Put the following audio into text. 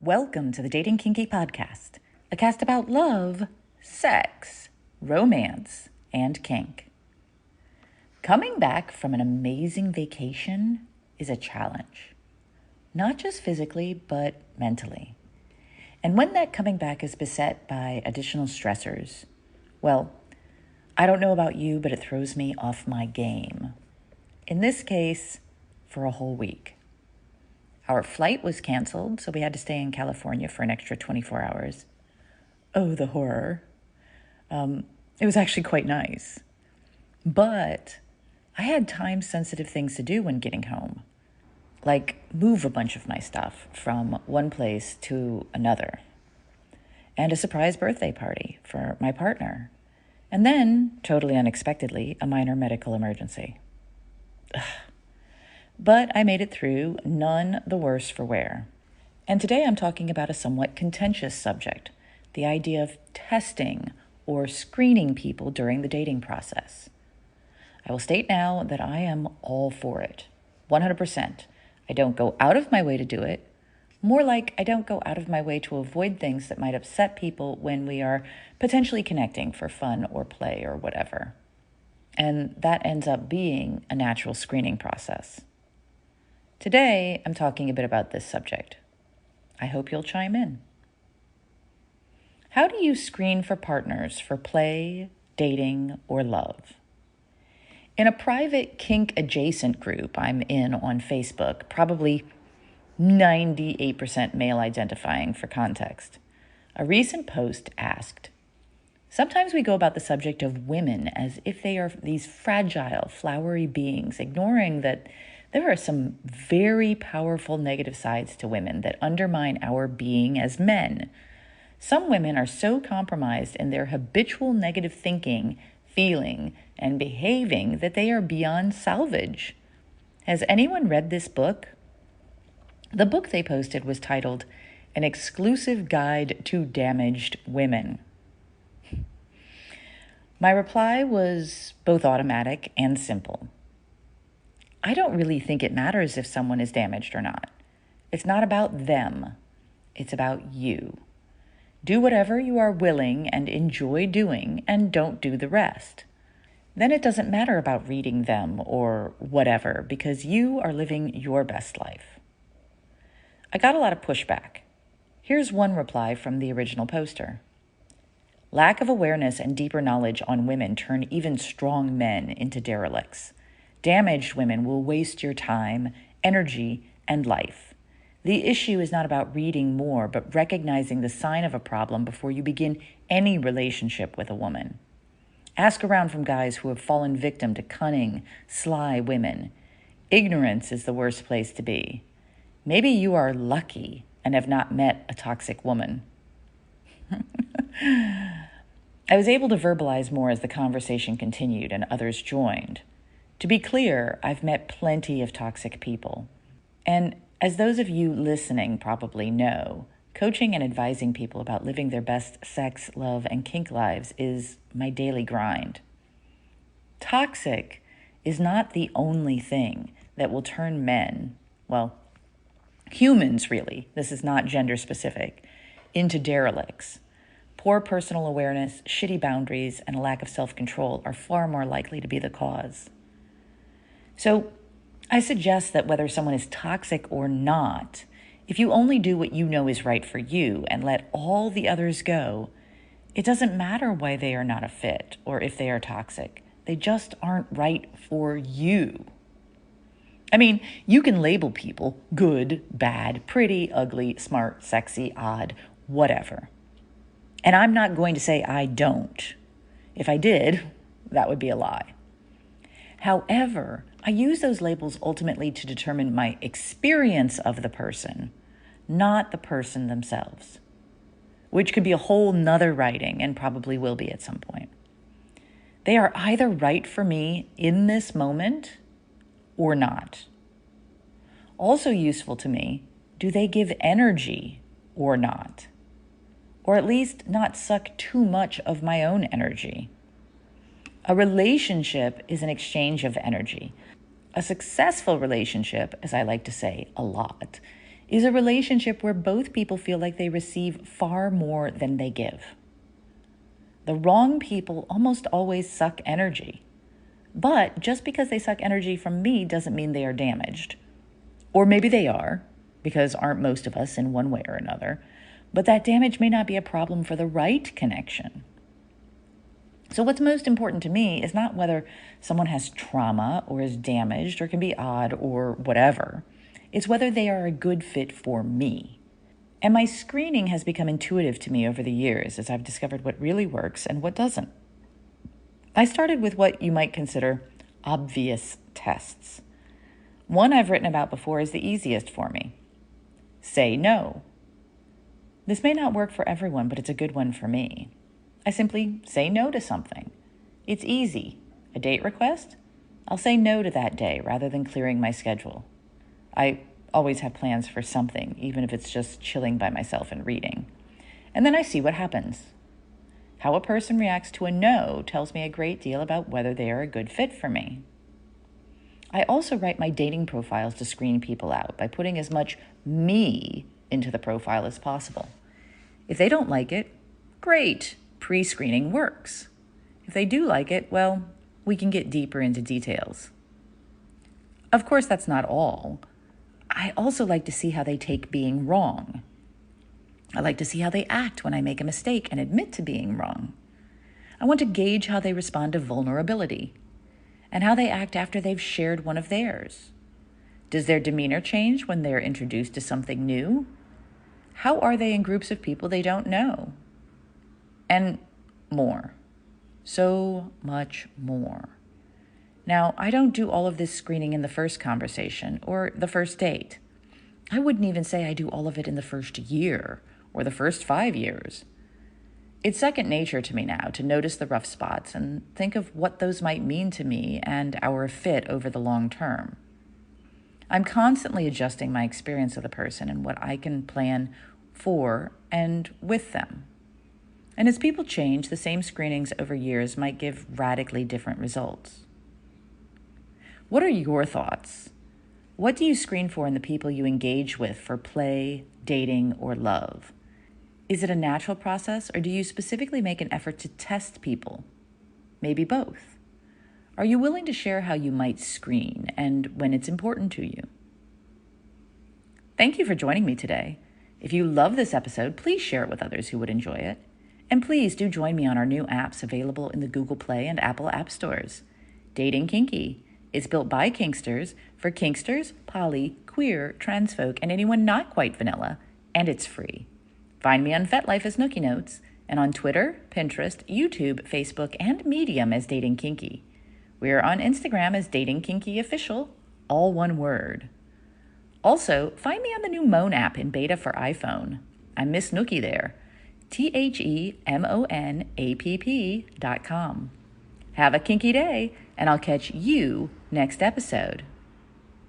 Welcome to the Dating Kinky Podcast, a cast about love, sex, romance, and kink. Coming back from an amazing vacation is a challenge, not just physically, but mentally. And when that coming back is beset by additional stressors, well, I don't know about you, but it throws me off my game. In this case, for a whole week. Our flight was canceled, so we had to stay in California for an extra 24 hours. Oh, the horror. It was actually quite nice. But I had time-sensitive things to do when getting home, like move a bunch of my stuff from one place to another, and a surprise birthday party for my partner, and then, totally unexpectedly, a minor medical emergency. But I made it through, none the worse for wear. And today I'm talking about a somewhat contentious subject, the idea of testing or screening people during the dating process. I will state now that I am all for it, 100%. I don't go out of my way to do it. More like I don't go out of my way to avoid things that might upset people when we are potentially connecting for fun or play or whatever. And that ends up being a natural screening process. Today, I'm talking a bit about this subject. I hope you'll chime in. How do you screen for partners for play, dating, or love? In a private kink-adjacent group I'm in on Facebook, probably 98% male-identifying for context, a recent post asked, "Sometimes we go about the subject of women as if they are these fragile, flowery beings, ignoring that there are some very powerful negative sides to women that undermine our being as men. Some women are so compromised in their habitual negative thinking, feeling, and behaving that they are beyond salvage. Has anyone read this book?" The book they posted was titled An Exclusive Guide to Damaged Women. My reply was both automatic and simple. I don't really think it matters if someone is damaged or not. It's not about them. It's about you. Do whatever you are willing and enjoy doing, and don't do the rest. Then it doesn't matter about reading them or whatever, because you are living your best life. I got a lot of pushback. Here's one reply from the original poster. "Lack of awareness and deeper knowledge on women turn even strong men into derelicts. Damaged women will waste your time, energy, and life. The issue is not about reading more, but recognizing the sign of a problem before you begin any relationship with a woman. Ask around from guys who have fallen victim to cunning, sly women. Ignorance is the worst place to be. Maybe you are lucky and have not met a toxic woman." I was able to verbalize more as the conversation continued and others joined. To be clear, I've met plenty of toxic people. And as those of you listening probably know, coaching and advising people about living their best sex, love, and kink lives is my daily grind. Toxic is not the only thing that will turn men, well, humans really, this is not gender specific, into derelicts. Poor personal awareness, shitty boundaries, and a lack of self-control are far more likely to be the cause. So I suggest that whether someone is toxic or not, if you only do what you know is right for you and let all the others go, it doesn't matter why they are not a fit or if they are toxic. They just aren't right for you. I mean, you can label people good, bad, pretty, ugly, smart, sexy, odd, whatever. And I'm not going to say I don't. If I did, that would be a lie. However, I use those labels ultimately to determine my experience of the person, not the person themselves, which could be a whole nother writing and probably will be at some point. They are either right for me in this moment or not. Also useful to me, do they give energy or not? Or at least not suck too much of my own energy. A relationship is an exchange of energy. A successful relationship, as I like to say a lot, is a relationship where both people feel like they receive far more than they give. The wrong people almost always suck energy. But just because they suck energy from me doesn't mean they are damaged. Or maybe they are, because aren't most of us in one way or another. But that damage may not be a problem for the right connection. So what's most important to me is not whether someone has trauma or is damaged or can be odd or whatever. It's whether they are a good fit for me. And my screening has become intuitive to me over the years as I've discovered what really works and what doesn't. I started with what you might consider obvious tests. One I've written about before is the easiest for me. Say no. This may not work for everyone, but it's a good one for me. I simply say no to something. It's easy. A date request? I'll say no to that day rather than clearing my schedule. I always have plans for something, even if it's just chilling by myself and reading. And then I see what happens. How a person reacts to a no tells me a great deal about whether they are a good fit for me. I also write my dating profiles to screen people out by putting as much me into the profile as possible. If they don't like it, great. Pre-screening works. If they do like it, well, we can get deeper into details. Of course, that's not all. I also like to see how they take being wrong. I like to see how they act when I make a mistake and admit to being wrong. I want to gauge how they respond to vulnerability and how they act after they've shared one of theirs. Does their demeanor change when they're introduced to something new? How are they in groups of people they don't know? And more. So much more. Now, I don't do all of this screening in the first conversation or the first date. I wouldn't even say I do all of it in the first year or the first 5 years. It's second nature to me now to notice the rough spots and think of what those might mean to me and our fit over the long term. I'm constantly adjusting my experience of the person and what I can plan for and with them. And as people change, the same screenings over years might give radically different results. What are your thoughts? What do you screen for in the people you engage with for play, dating, or love? Is it a natural process, or do you specifically make an effort to test people? Maybe both. Are you willing to share how you might screen and when it's important to you? Thank you for joining me today. If you love this episode, please share it with others who would enjoy it. And please do join me on our new apps available in the Google Play and Apple App Stores. Dating Kinky. It's built by Kinksters for Kinksters, poly, queer, trans folk, and anyone not quite vanilla, and it's free. Find me on FetLife as Nookie Notes, and on Twitter, Pinterest, YouTube, Facebook, and Medium as Dating Kinky. We are on Instagram as Dating Kinky Official, all one word. Also, find me on the new Moan app in beta for iPhone. I'm Miss Nookie there. TheMonapp.com. Have a kinky day, and I'll catch you next episode.